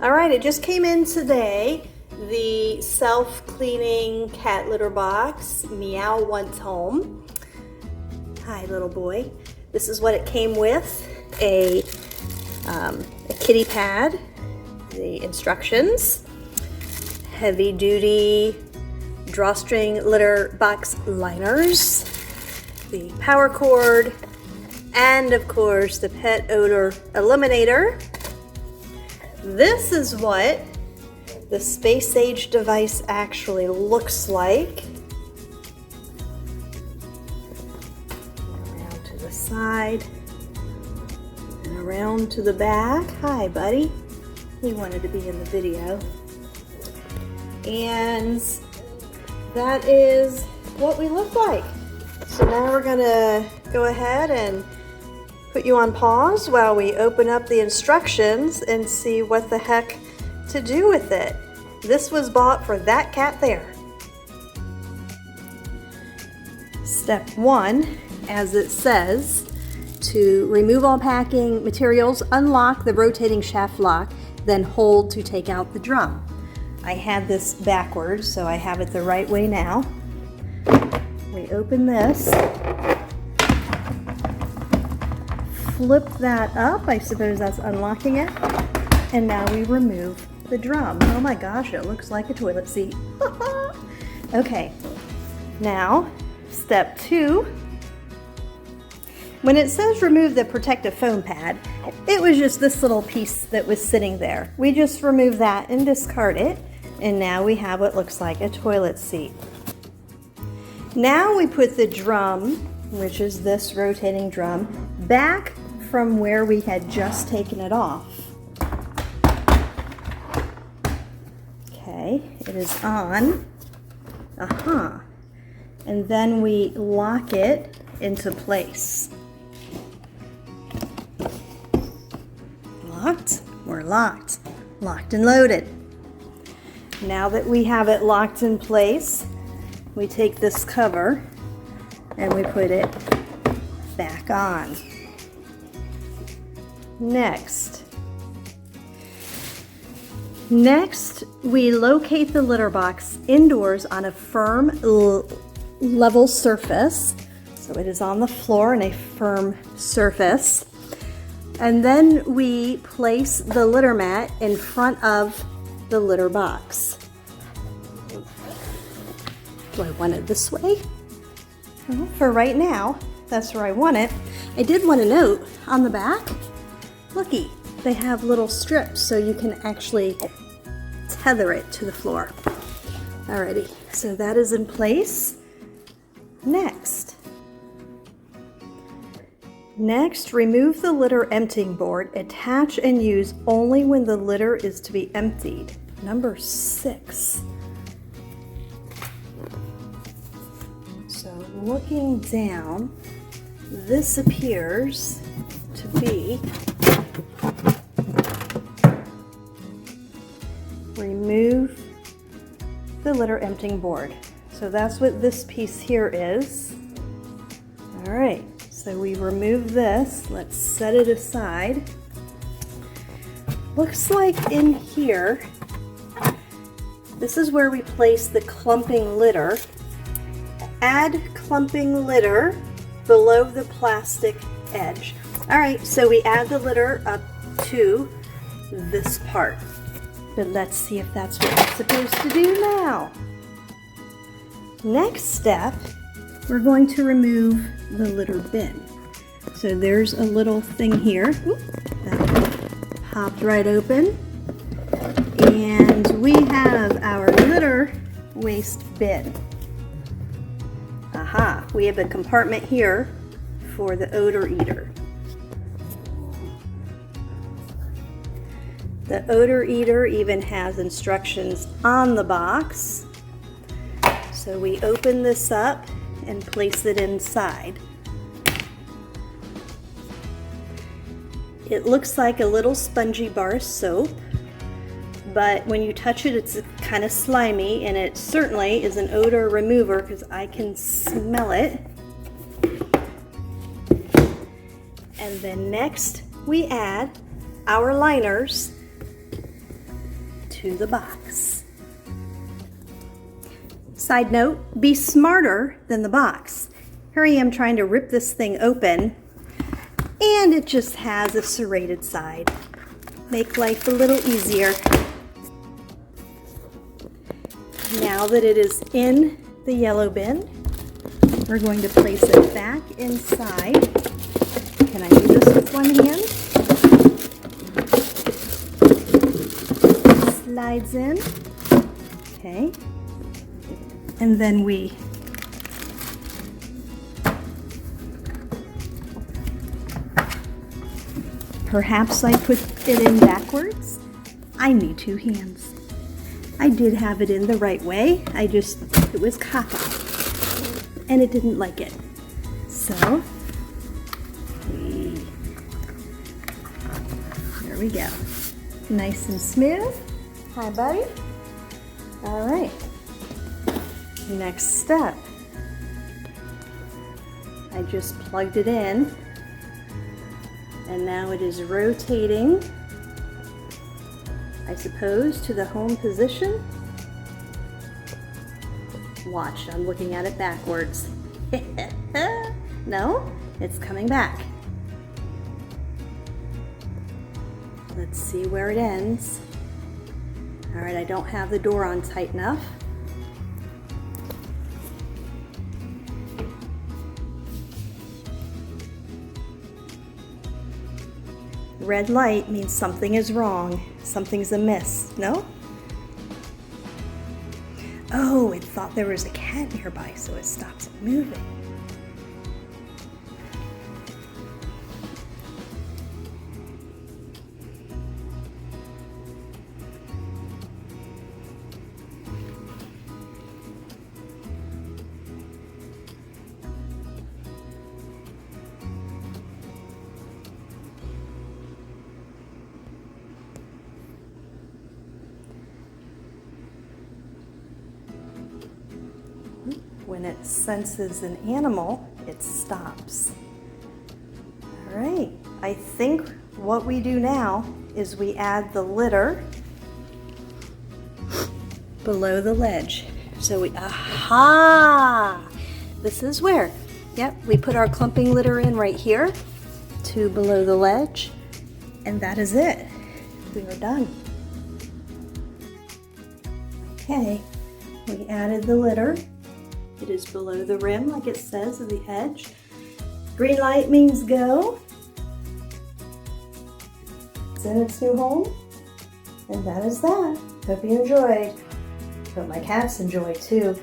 All right, it just came in today. The self-cleaning cat litter box, Meowant home. Hi, little boy. This is what it came with: a kitty pad, the instructions, heavy-duty drawstring litter box liners, the power cord, and of course the pet odor eliminator. This is what the space age device actually looks like. Around to the side and around to the back. Hi, buddy. He wanted to be in the video. And that is what we look like. So now we're gonna go ahead and put you on pause while we open up the instructions and see what the heck to do with it. This was bought for that cat there. Step 1, as it says, to remove all packing materials, unlock the rotating shaft lock, then hold to take out the drum. I had this backwards, so I have it the right way now. We open this, flip that up, I suppose that's unlocking it, and now we remove the drum. Oh my gosh, it looks like a toilet seat. Okay, now step 2. When it says remove the protective foam pad, it was just this little piece that was sitting there. We just remove that and discard it, and now we have what looks like a toilet seat. Now we put the drum, which is this rotating drum, back from where we had just taken it off. Okay, it is on. And then we lock it into place. Locked? We're locked. Locked and loaded. Now that we have it locked in place, we take this cover and we put it back on. Next, we locate the litter box indoors on a firm, level surface. So it is on the floor in a firm surface. And then we place the litter mat in front of the litter box. Do I want it this way? Well, for right now, that's where I want it. I did want to note on the back, looky, they have little strips so you can actually tether it to the floor. Alrighty, so that is in place. Next, remove the litter emptying board. Attach and use only when the litter is to be emptied. Number 6. So looking down, this appears to be remove the litter emptying board. So that's what this piece here is. All right, so we remove this. Let's set it aside. Looks like in here, this is where we place the clumping litter. Add clumping litter below the plastic edge. All right, so we add the litter up to this part. But let's see if that's what we're supposed to do now. Next step, we're going to remove the litter bin. So there's a little thing here. That popped right open. And we have our litter waste bin. Aha, we have a compartment here for the odor eater. The odor eater even has instructions on the box. So we open this up and place it inside. It looks like a little spongy bar soap, but when you touch it, it's kind of slimy, and it certainly is an odor remover because I can smell it. And then next we add our liners into the box. Side note, be smarter than the box. Here I am trying to rip this thing open, and it just has a serrated side. Make life a little easier. Now that it is in the yellow bin, we're going to place it back inside. Can I do this with one hand? Slides in. Okay. And then we perhaps I put it in backwards. I need two hands. I did have it in the right way. It was cockeyed and it didn't like it. So, there we go. Nice and smooth. Hi, buddy. All right. Next step. I just plugged it in and now it is rotating, I suppose, to the home position. Watch, I'm looking at it backwards. No, it's coming back. Let's see where it ends. All right, I don't have the door on tight enough. Red light means something is wrong. Something's amiss, no? Oh, it thought there was a cat nearby, so it stops it moving. When it senses an animal, it stops. All right, I think what we do now is we add the litter below the ledge. So aha! This is where, yep, we put our clumping litter in right here to below the ledge, and that is it. We are done. Okay, we added the litter. It is below the rim, like it says, of the edge. Green light means go. It's in its new home. And that is that. Hope you enjoyed. Hope my cats enjoy too.